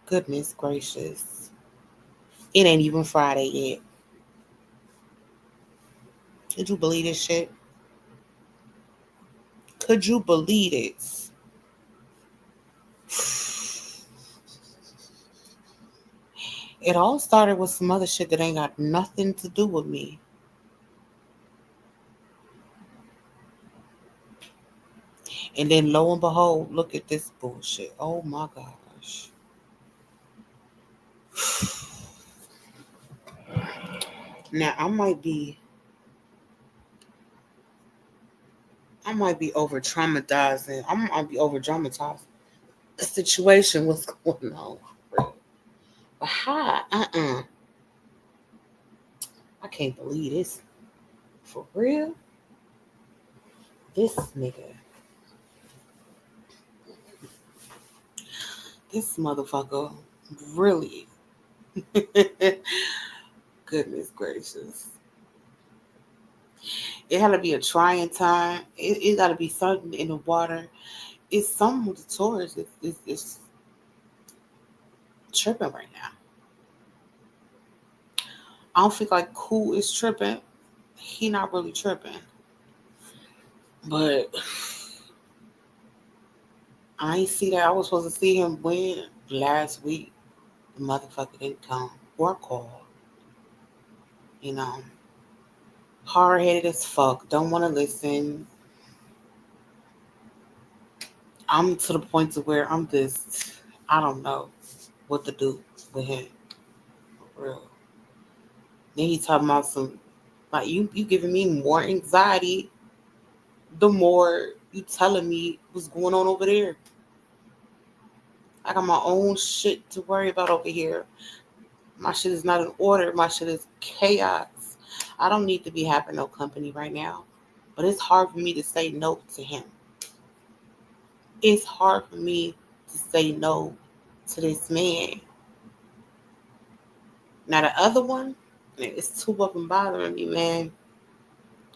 Goodness gracious. It ain't even Friday yet. Could you believe this shit? Could you believe this? It all started with some other shit that ain't got nothing to do with me. And then lo and behold, look at this bullshit. Oh my gosh. Now I might be over traumatizing. I might be over dramatizing the situation, what's going on. But how? I can't believe this. For real? This nigga. This motherfucker. Really? Goodness gracious. It had to be a trying time. It got to be something in the water. It's something with the tourists. It's tripping right now. I don't feel like Cool is tripping. He not really tripping. But I ain't see that. I was supposed to see him when last week. The motherfucker didn't come or call. You know, hard headed as fuck. Don't want to listen. I'm to the point to where I'm just, I don't know what to do with him. For real. Then he talking about some, like you giving me more anxiety the more you telling me what's going on over there. I got my own shit to worry about over here. My shit is not in order. My shit is chaos. I don't need to be having no company right now. But it's hard for me to say no to him. It's hard for me to say no to this man. Now the other one, it's two of them bothering me, man.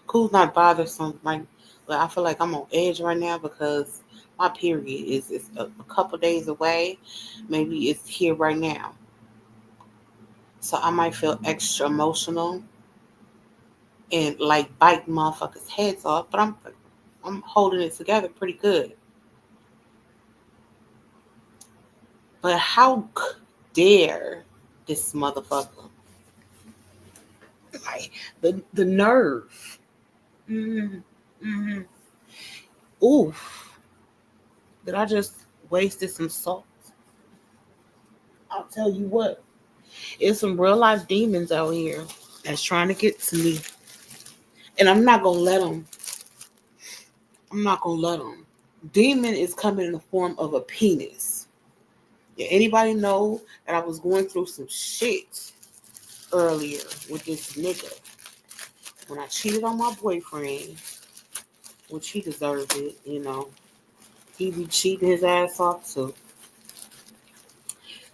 Cool's not bothersome, like, but I feel like I'm on edge right now because my period is a couple days away. Maybe it's here right now, so I might feel extra emotional and like bite motherfuckers' heads off. But I'm holding it together pretty good. But how dare this motherfucker? Like the nerve. Mm-hmm. Mm-hmm. Ooh, did I just wasted some salt? I'll tell you what. It's some real life demons out here that's trying to get to me, and I'm not gonna let them. I'm not gonna let them. Demon is coming in the form of a penis. Yeah, anybody know that I was going through some shit earlier with this nigga when I cheated on my boyfriend, which he deserved it. He be cheating his ass off too.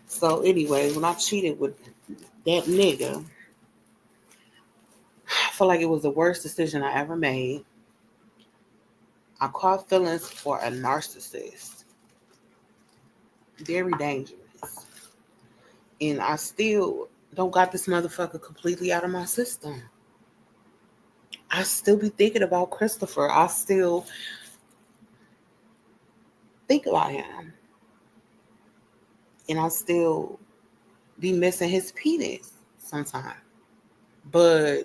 So anyway, when I cheated with that nigga, I feel like it was the worst decision I ever made. I caught feelings for a narcissist. Very dangerous. And I still don't got this motherfucker completely out of my system. I still be thinking about Christopher. I still think about him. And I still be missing his penis sometimes. But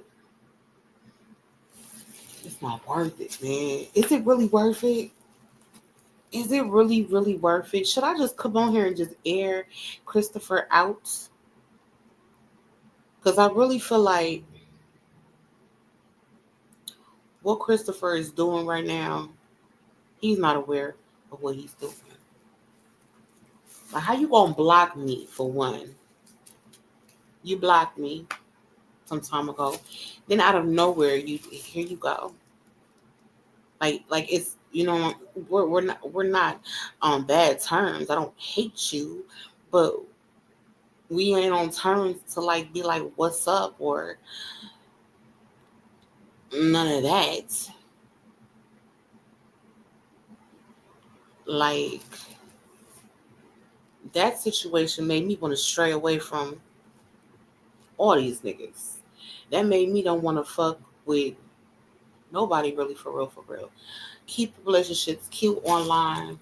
it's not worth it, man. Is it really worth it? Is it really, really worth it? Should I just come on here and just air Christopher out? Because I really feel like what Christopher is doing right now, he's not aware of what he's doing. Like, how you gonna block me for one? You blocked me some time ago. Then out of nowhere, here you go. Like it's we're not on bad terms. I don't hate you, but we ain't on terms to like be like what's up or none of that. Like that situation made me want to stray away from all these niggas. That made me don't want to fuck with nobody really for real, for real. Keep relationships cute online.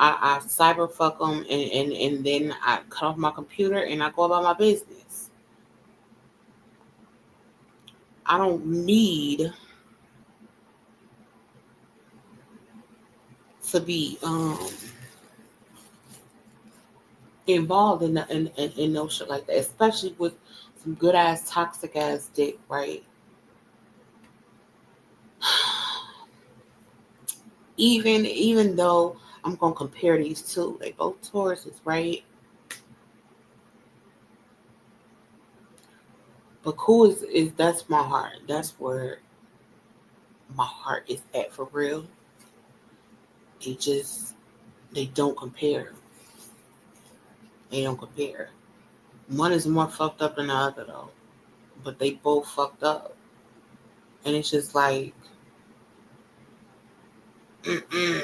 I cyber fuck them and then I cut off my computer and I go about my business. I don't need to be involved in no shit like that, especially with some good ass toxic ass dick, right? Even though I'm gonna compare these two, they both Tauruses, right? But cool is that's my heart. That's where my heart is at for real. They just they don't compare. They don't compare. One is more fucked up than the other though, but they both fucked up, and it's just like, mm-mm.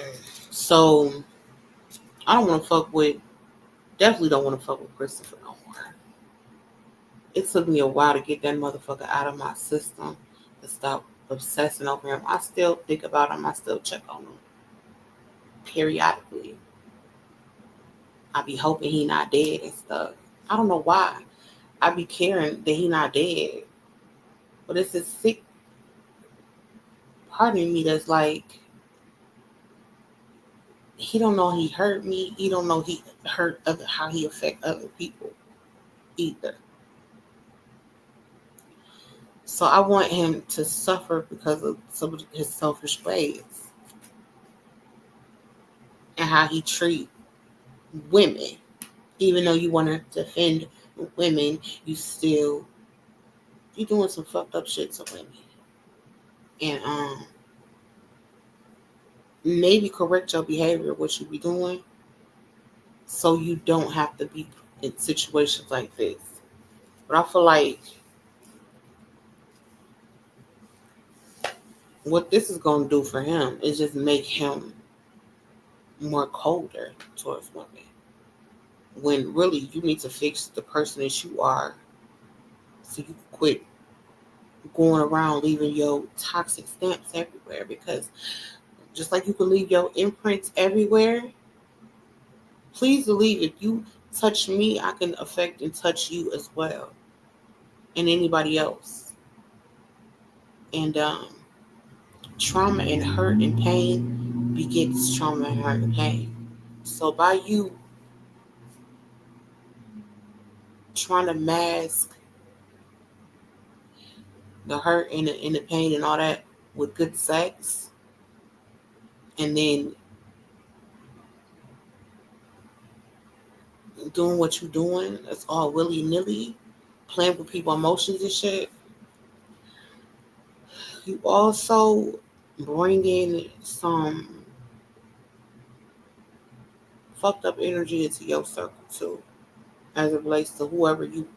So I don't want to fuck with. Definitely don't want to fuck with Christopher no more. It took me a while to get that motherfucker out of my system to stop obsessing over him. I still think about him. I still check on him periodically. I be hoping he not dead and stuff. I don't know why. I be caring that he not dead. But it's a sick part of me that's like, he don't know he hurt me. He don't know he hurt other how he affect other people either. So I want him to suffer because of some of his selfish ways and how he treat women. Even though you want to defend women, you doing some fucked up shit to women. And maybe correct your behavior, what you be doing, so you don't have to be in situations like this. But I feel like what this is gonna do for him is just make him more colder towards women. When really you need to fix the person that you are, so you can quit going around leaving your toxic stamps everywhere. Because just like you can leave your imprints everywhere, please believe if you touch me, I can affect and touch you as well, and anybody else. And trauma and hurt and pain begets trauma and hurt and pain. So by you trying to mask the hurt and the pain and all that with good sex, and then doing what you're doing, it's all willy nilly, playing with people's emotions and shit. You also bring in some fucked up energy into your circle too, as it relates to whoever you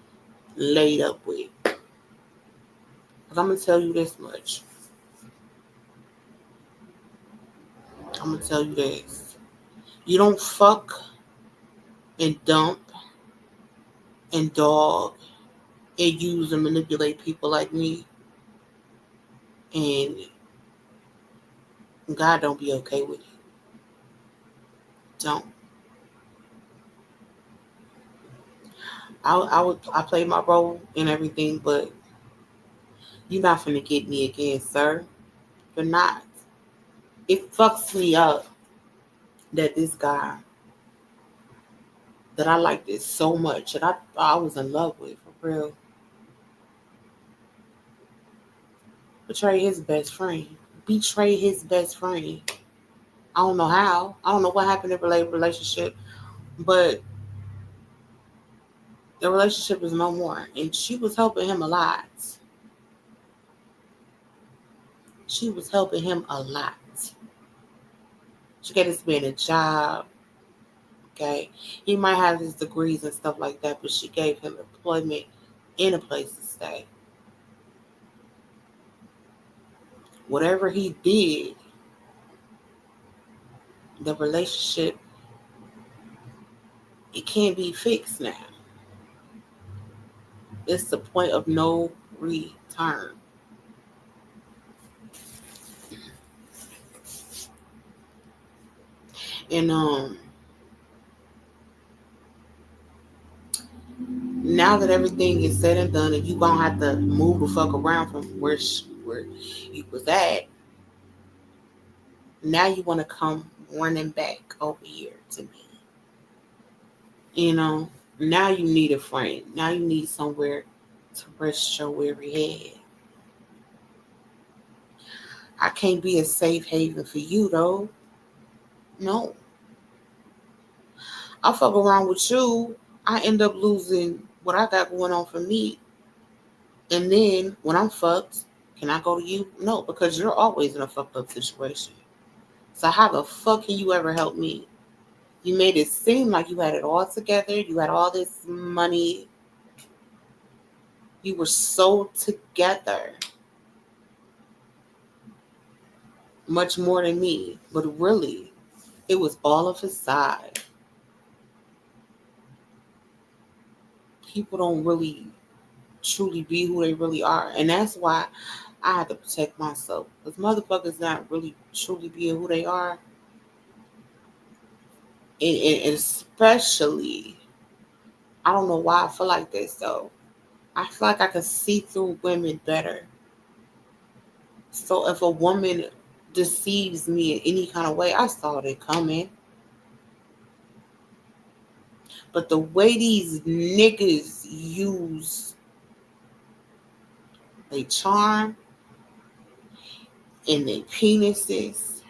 laid up with. Cause I'm gonna tell you this much. I'm gonna tell you this. You don't fuck and dump and dog and use and manipulate people like me, and God don't be okay with you. Don't. I play my role and everything, but you're not finna get me again, sir. You're not. It fucks me up that this guy that I liked it so much that I thought I was in love with for real betray his best friend. Betray his best friend. I don't know how. I don't know what happened in the relationship, but the relationship is no more. And she was helping him a lot. She was helping him a lot. She gave this man a job. Okay. He might have his degrees and stuff like that, but she gave him employment and a place to stay. Whatever he did, the relationship It can't be fixed now. It's the point of no return. And now that everything is said and done, and you gonna have to move the fuck around from where you was at, now you want to come running back over here to me. You know, now you need a friend. Now you need somewhere to rest your weary head. I can't be a safe haven for you though. No, I fuck around with you. I end up losing what I got going on for me, and then when I'm fucked, can I go to you? No, because you're always in a fucked up situation. So how the fuck can you ever help me? You made it seem like you had it all together. You had all this money. You were so together. Much more than me. But really, it was all of his side. People don't really truly be who they really are. And that's why I had to protect myself. Because motherfuckers not really truly being who they are. And especially, I don't know why I feel like this though. I feel like I can see through women better. So if a woman deceives me in any kind of way, I saw it coming. But the way these niggas use their charm and their penises,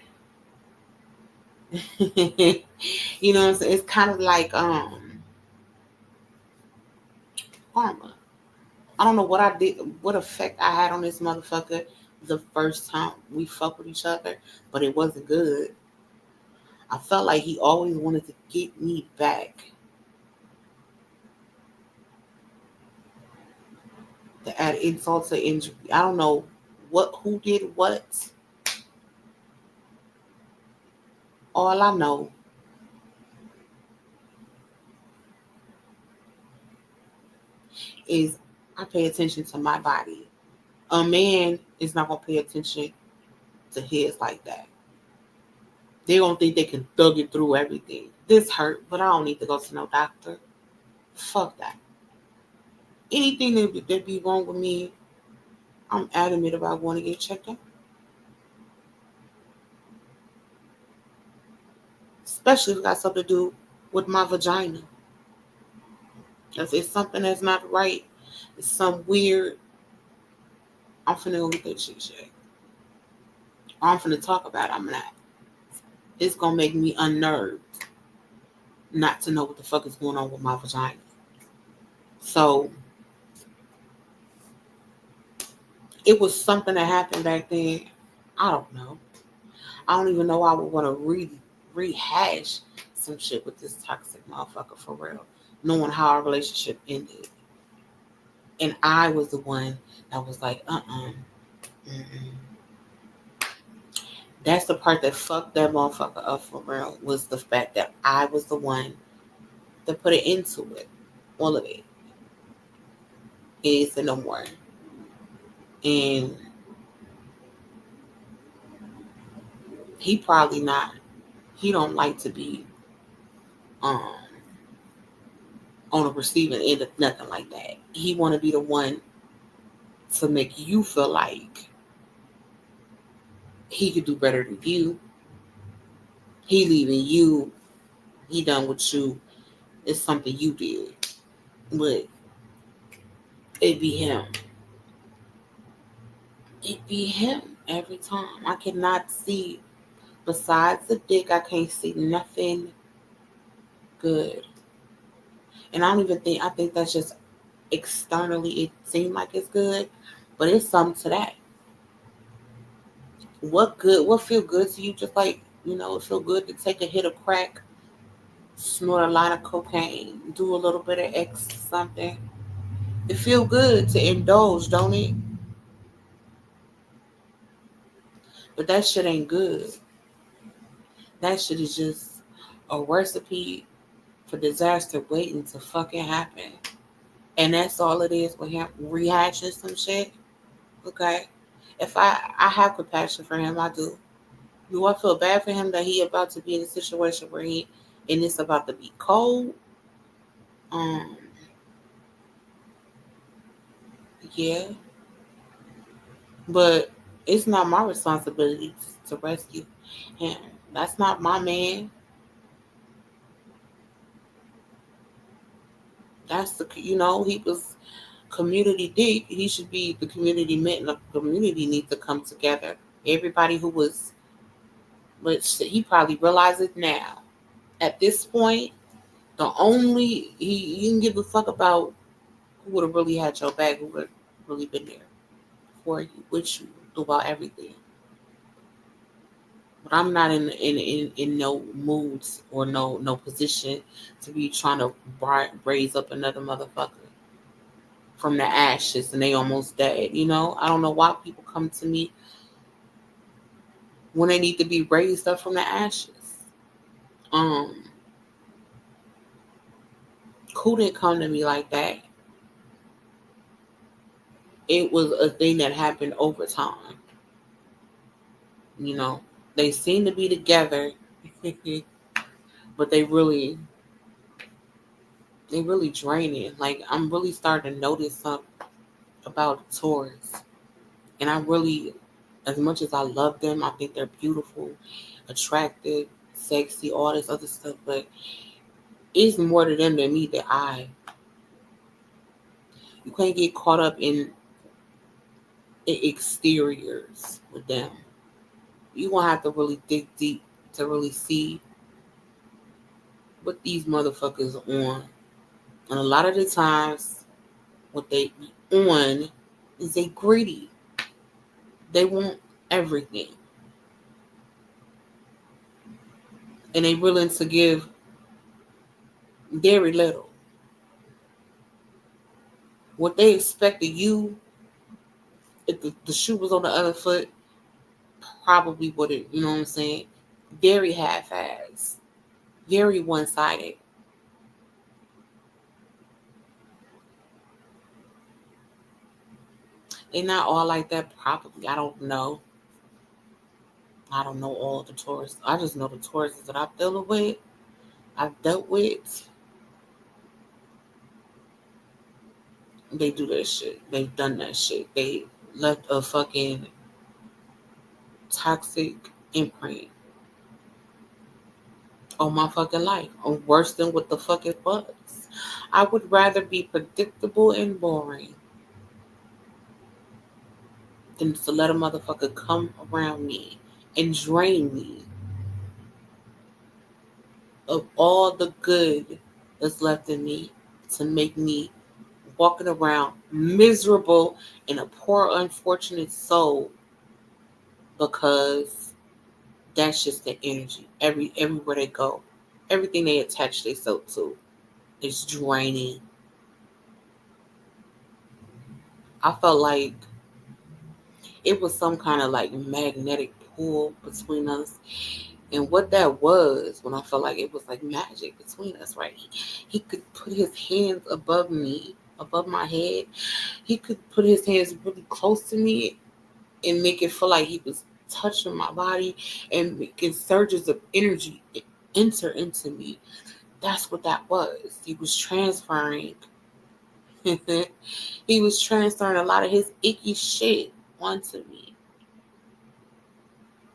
you know what I'm saying? It's kind of like karma. I don't know what I did, what effect I had on this motherfucker the first time we fucked with each other, but it wasn't good. I felt like he always wanted to get me back. To add insult to injury. I don't know who did what. All I know is I pay attention to my body. A man is not gonna pay attention to his like that. They don't think they can thug it through everything. This hurt, but I don't need to go to no doctor. Fuck that. Anything that be wrong with me, I'm adamant about going to get checked out. Especially if it got something to do with my vagina. If it's something that's not right, it's some weird, I'm finna go get that shit checked. I'm finna talk about it, I'm not. It's gonna make me unnerved not to know what the fuck is going on with my vagina. So it was something that happened back then. I don't know. I don't even know I would want to rehash some shit with this toxic motherfucker for real, knowing how our relationship ended. And I was the one that was like, mm-mm. That's the part that fucked that motherfucker up for real, was the fact that I was the one that put it into it. All of it. It is no more. And he probably not. He don't like to be um on a receiving end of nothing like that. He want to be the one to make you feel like he could do better than you. He leaving you. He done with you. It's something you did, but it be him. It be him every time. I cannot see besides the dick. I can't see nothing good. And I don't even think. I think that's just externally. It seemed like it's good, but it's something to that. What good? What feel good to you? Just like it feel good to take a hit of crack, snort a lot of cocaine, do a little bit of X something. It feel good to indulge, don't it? But that shit ain't good. That shit is just a recipe for disaster waiting to fucking happen. And that's all it is with him rehashing some shit. Okay. If I have compassion for him, I do. Do I feel bad for him that he about to be in a situation where he and it's about to be cold? Um, yeah. But it's not my responsibility to rescue him. That's not my man. That's he was community deep. He should be the community man. The community needs to come together. Everybody who was, but he probably realizes it now. At this point, the only he didn't give a fuck about who would have really had your back, who would have really been there for you, with you, throughout everything. But I'm not in no moods or no position to be trying to raise up another motherfucker from the ashes and they almost dead. I don't know why people come to me when they need to be raised up from the ashes. Um, who didn't come to me like that? It was a thing that happened over time. They seem to be together, but they really draining. Like I'm really starting to notice something about Taurus, and I really, as much as I love them, I think they're beautiful, attractive, sexy, all this other stuff, but it's more to them than me. That you can't get caught up in exteriors with them. You gonna have to really dig deep to really see what these motherfuckers on. And a lot of the times, what they on is they greedy. They want everything, and they willing to give very little. What they expect of you, if the shoe was on the other foot, probably wouldn't. You know what I'm saying? Very half-assed, very one-sided. They're not all like that. Probably, I don't know. I don't know all the tourists. I just know the tourists that I've dealt with. They do that shit. They've done that shit. They left a fucking toxic imprint on my fucking life. Or worse than what the fuck it was. I would rather be predictable and boring than to let a motherfucker come around me and drain me of all the good that's left in me to make me walking around miserable and a poor, unfortunate soul because that's just the energy. Everywhere they go, everything they attach themselves to is draining. I felt like it was some kind of like magnetic pull between us. And what that was, when I felt like it was like magic between us, right? He could put his hands above me, above my head. He could put his hands really close to me and make it feel like he was touching my body and making surges of energy enter into me. That's what that was. He was transferring. He was transferring a lot of his icky shit onto me.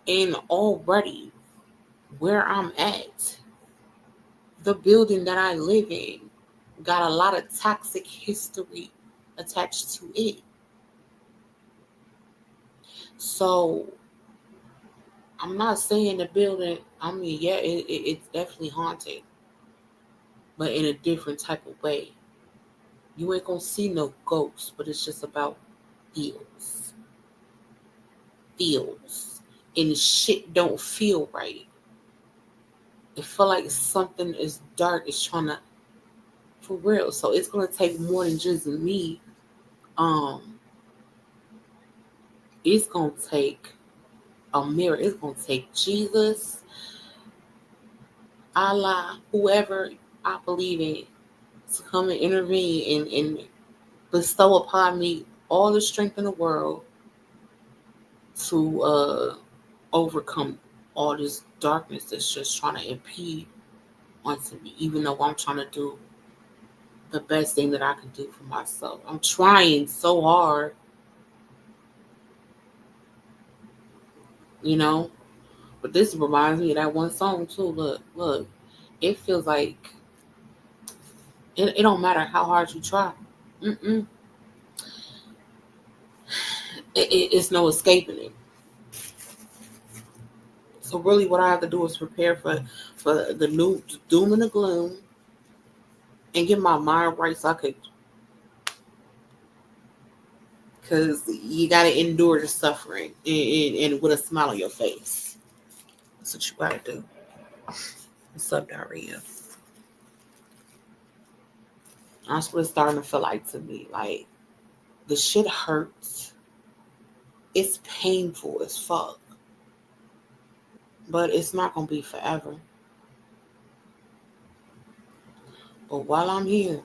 And already where I'm at, the building that I live in, got a lot of toxic history attached to it. So I'm not saying the building, I mean, yeah, it's definitely haunted, but in a different type of way. You ain't gonna see no ghosts, but it's just about feels. Feels. And shit don't feel right. It feel like something is dark is trying to, for real. So it's gonna take more than just me. Um, it's gonna take a mirror. It's gonna take Jesus, Allah, whoever. I believe in to come and intervene and bestow upon me all the strength in the world to overcome all this darkness that's just trying to impede onto me, even though I'm trying to do the best thing that I can do for myself. I'm trying so hard, you know. But this reminds me of that one song too. Look, it feels like it don't matter how hard you try. Mm-mm. It's no escaping it. So really, what I have to do is prepare for the new doom and the gloom, and get my mind right so I could, because you got to endure the suffering and with a smile on your face. That's what you got to do. What's up, Daria? That's what it's starting to feel like to me. Like, the shit hurts. It's painful as fuck. But it's not going to be forever. But while I'm here,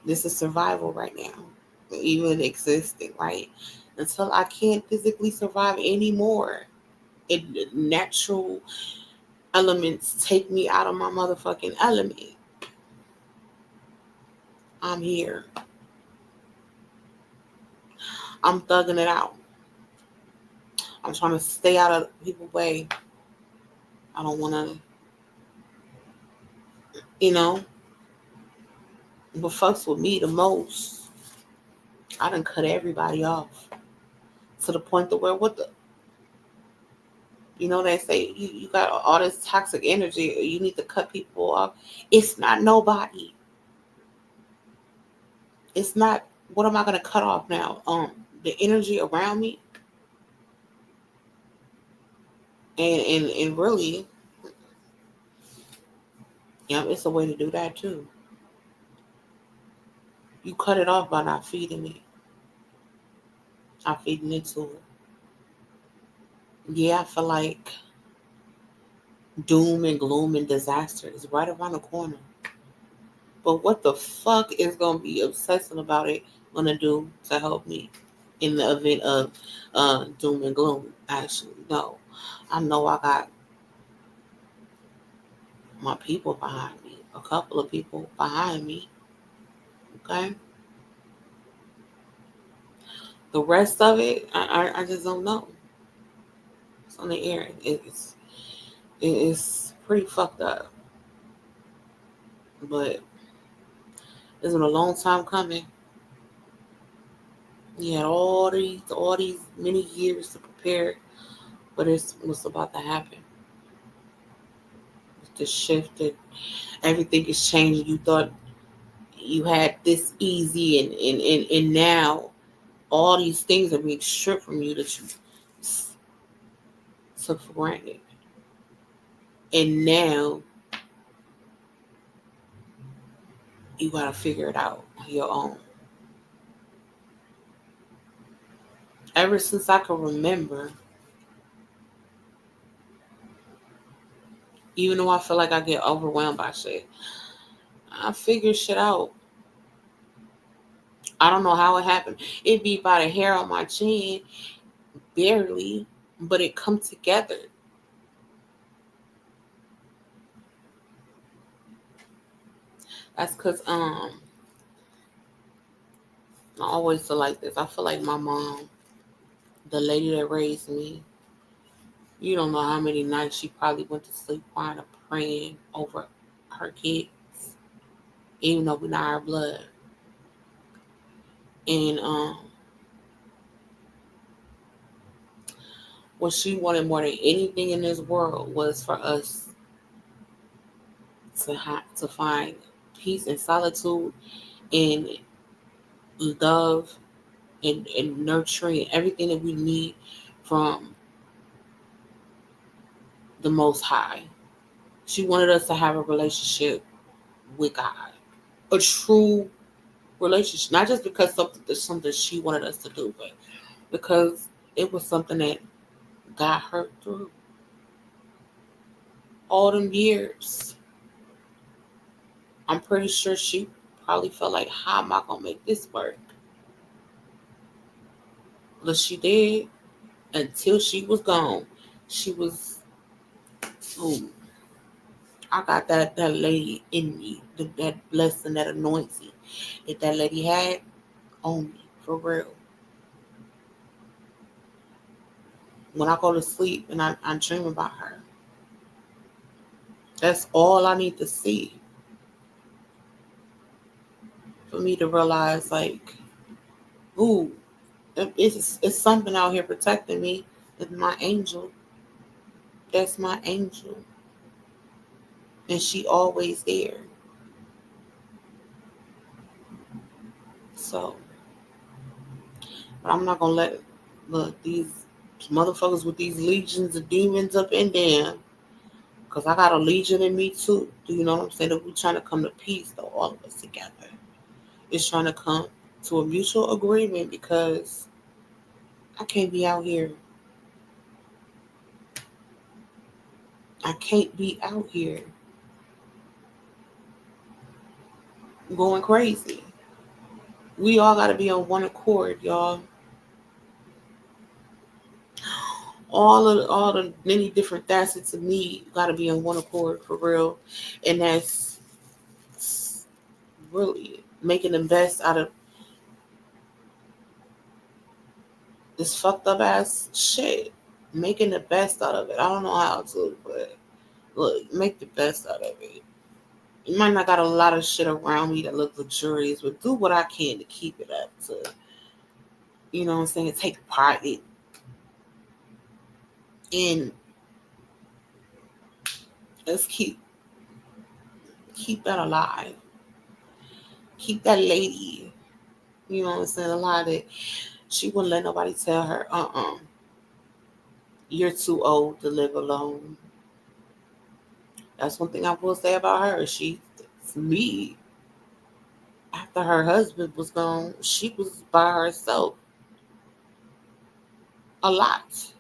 this is survival right now. Even existing, right? Until I can't physically survive anymore. Natural elements take me out of my motherfucking element. I'm here. I'm thugging it out. I'm trying to stay out of people's way. I don't want to, you know, what fucks with me the most. I done cut everybody off to the point to where they say you got all this toxic energy. You need to cut people off. It's not nobody. It's not. What am I gonna cut off now? The energy around me, and really, it's a way to do that too. You cut it off by not feeding it. Not feeding into it. Yeah, I feel like doom and gloom and disaster is right around the corner. But what the fuck is gonna be obsessing about it gonna do to help me in the event of doom and gloom? Actually, no. I know I got my people behind me, a couple of people behind me. Okay, the rest of it, I just don't know. It's on the air. It's pretty fucked up, but it's been a long time coming. You had all these many years to prepare, but it's what's about to happen. The shift that everything is changing. You thought you had this easy, and now all these things are being stripped from you that you took for granted. And now you gotta figure it out on your own. Ever since I can remember, even though I feel like I get overwhelmed by shit, I figure shit out. I don't know how it happened. It be by the hair on my chin, barely, but it come together. That's cause I always feel like this. I feel like my mom, the lady that raised me, you don't know how many nights she probably went to sleep crying or praying over her kids, even though we're not our blood. And what she wanted more than anything in this world was for us to find peace and solitude and love and nurturing everything that we need from the Most High. She wanted us to have a relationship with God, a true relationship, not just because something she wanted us to do, but because it was something that got her through all them years. I'm pretty sure she probably felt like, how am I gonna make this work? But she did until she was gone. She was, oh, I got that lady in me, that blessing, that anointing that lady had on me, for real. When I go to sleep and I dream about her, that's all I need to see for me to realize, like, ooh, it's something out here protecting me. It's my angel. That's my angel. And she always there. So, but I'm not gonna let these motherfuckers with these legions of demons up in there. Because I got a legion in me too. Do you know what I'm saying? That we're trying to come to peace, though, all of us together. It's trying to come to a mutual agreement because I can't be out here. I can't be out here going crazy. We all got to be on one accord, y'all. All the many different facets of me got to be on one accord for real, and that's really making the best out of this fucked up ass shit. Making the best out of it. I don't know how to, but look, make the best out of it. You might not got a lot of shit around me that look luxurious, but do what I can to keep it up. To, you know what I'm saying? Take part in. Let's keep that alive. Keep that lady. You know what I'm saying? Alive. That she wouldn't let nobody tell her, you're too old to live alone. That's one thing I will say about her. Me, after her husband was gone, she was by herself a lot.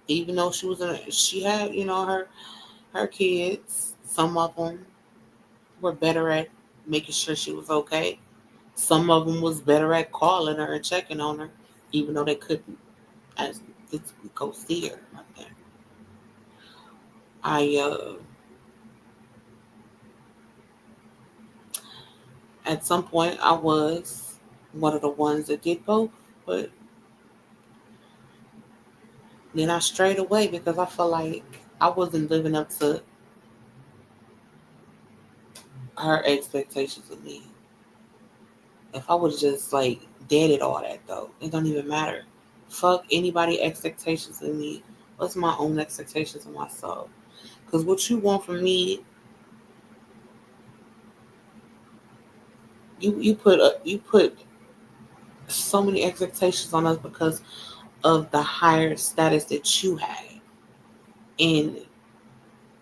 Even though she had, her kids. Some of them were better at making sure she was okay. Some of them was better at calling her and checking on her, even though they couldn't as go see her. I At some point I was one of the ones that did both, but then I strayed away because I felt like I wasn't living up to her expectations of me. If I would have just like deaded all that though, it don't even matter. Fuck anybody expectations of me. What's my own expectations of myself? Because what you want from me, you put so many expectations on us because of the higher status that you had, and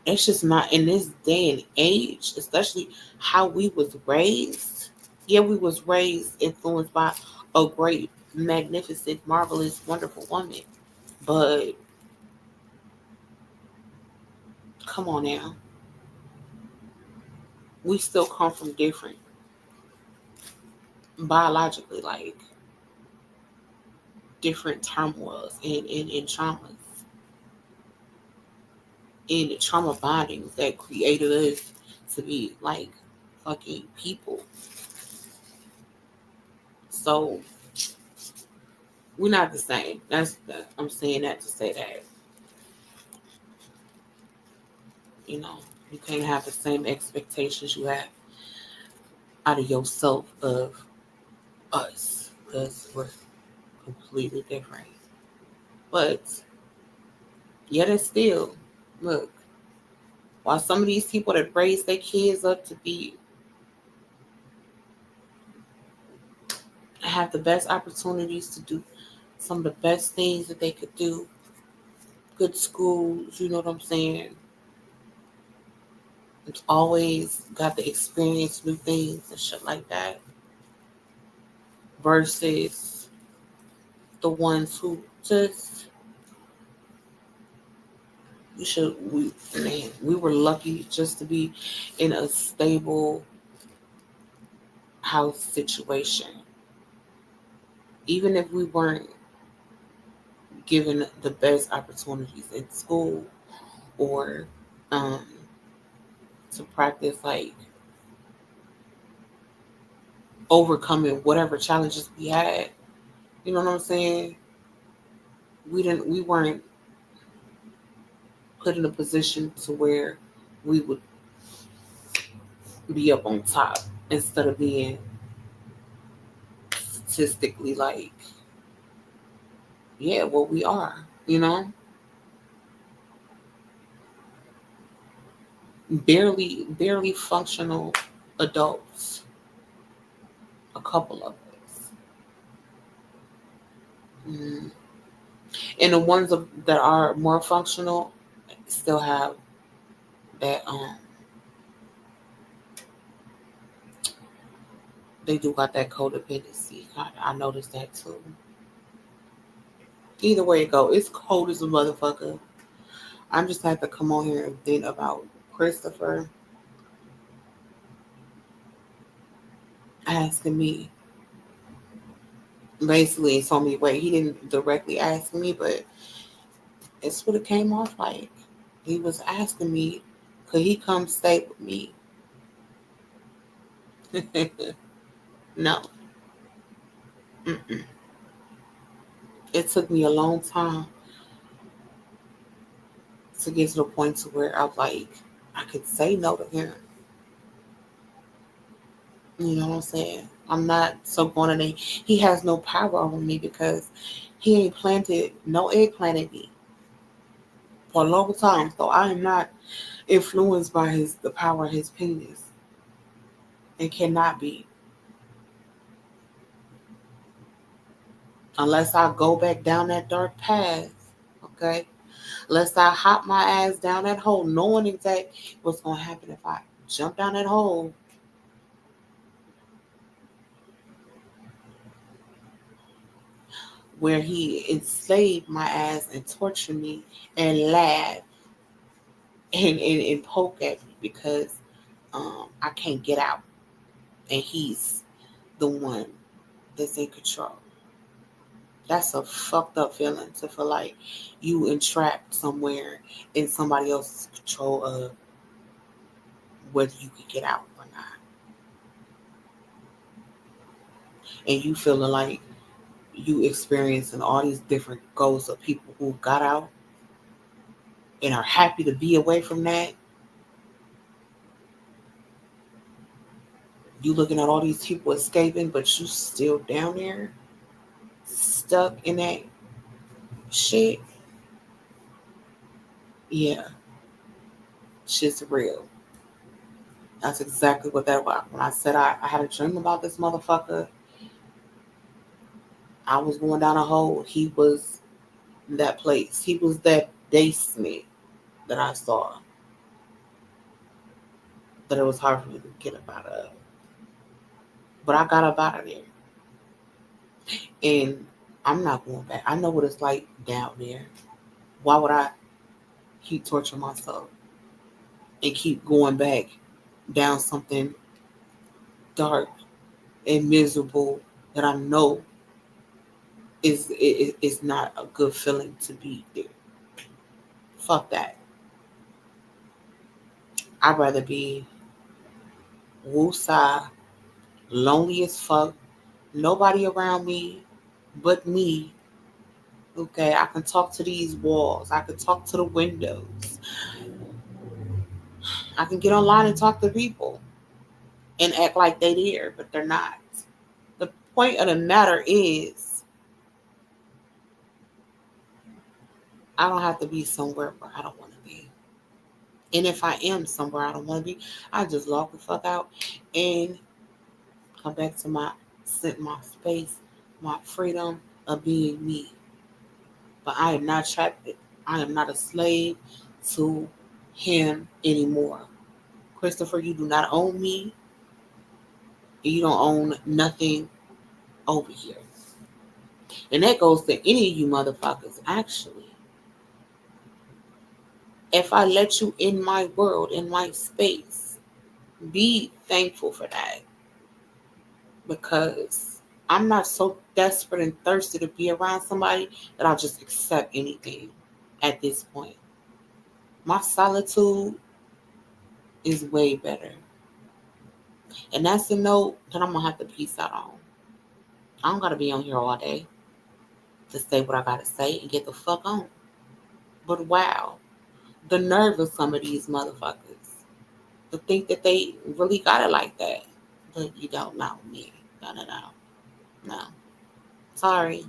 it's just not in this day and age, especially how we was raised. Yeah, we was raised influenced by a great, magnificent, marvelous, wonderful woman. But come on now, we still come from different biologically, like different turmoils and traumas and trauma bondings that created us to be like fucking people. So we're not the same. I'm saying that to say that, you know, you can't have the same expectations you have out of yourself of us because we're completely different. But yet and still, look, while some of these people that raise their kids up to be have the best opportunities to do some of the best things that they could do, good schools, you know what I'm saying? It's always got to experience new things and shit like that. Versus the ones who just We were lucky just to be in a stable house situation. Even if we weren't given the best opportunities in school or um, to practice like overcoming whatever challenges we had. You know what I'm saying? We weren't put in a position to where we would be up on top instead of being statistically like, yeah, well we are, you know? Barely functional adults, a couple of us. Mm. And the ones that are more functional still have that they do got that codependency. I noticed that too. Either way it go, it's cold as a motherfucker. I'm just had to come on here and think about Christopher asking me, basically in so many ways. He didn't directly ask me, but it's what it came off like. He was asking me, could he come stay with me? No. Mm-mm. It took me a long time to get to the point to where I could say no to him. You know what I'm saying? I'm not so going to name. He has no power over me because he ain't planted no eggplant in me for a long time. So I am not influenced by the power of his penis and cannot be unless I go back down that dark path. Okay, unless I hop my ass down that hole, knowing exactly what's gonna happen if I jump down that hole. Where he enslaved my ass and tortured me and laughed and poke at me because I can't get out and he's the one that's in control. That's a fucked up feeling to feel like you entrapped somewhere in somebody else's control of whether you could get out or not. And you feeling like you experiencing all these different ghosts of people who got out and are happy to be away from that. You looking at all these people escaping, but you still down there, stuck in that shit. Yeah, shit's real. That's exactly what that was. When I said I had a dream about this motherfucker, I was going down a hole. He was that place. He was that basement that I saw that it was hard for me to get up out of. But I got up out of there. And I'm not going back. I know what it's like down there. Why would I keep torturing myself and keep going back down something dark and miserable that I know is not a good feeling to be there? Fuck that. I'd rather be woosah, lonely as fuck, nobody around me but me. Okay, I can talk to these walls. I can talk to the windows. I can get online and talk to people and act like they there, but they're not. The point of the matter is, I don't have to be somewhere where I don't want to be. And if I am somewhere I don't want to be, I just log the fuck out and come back to my space, my freedom of being me. But I am not trapped. I am not a slave to him anymore. Christopher, you do not own me. You don't own nothing over here. And that goes to any of you motherfuckers, actually. if I let you in my world, in my space, be thankful for that. Because I'm not so desperate and thirsty to be around somebody that I'll just accept anything at this point. My solitude is way better. And that's the note that I'm going to have to peace out on. I don't got to be on here all day to say what I got to say and get the fuck on. But wow, the nerve of some of these motherfuckers to think that they really got it like that. But you don't know me. No. Sorry.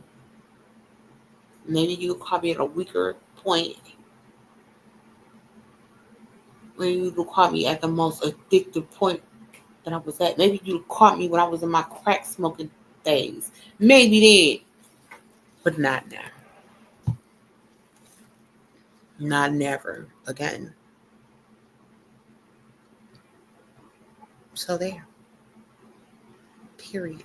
Maybe you caught me at a weaker point. Maybe you caught me at the most addictive point that I was at. Maybe you caught me when I was in my crack smoking days. Maybe then. But not now. Not never again. So there. Period.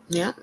Yeah.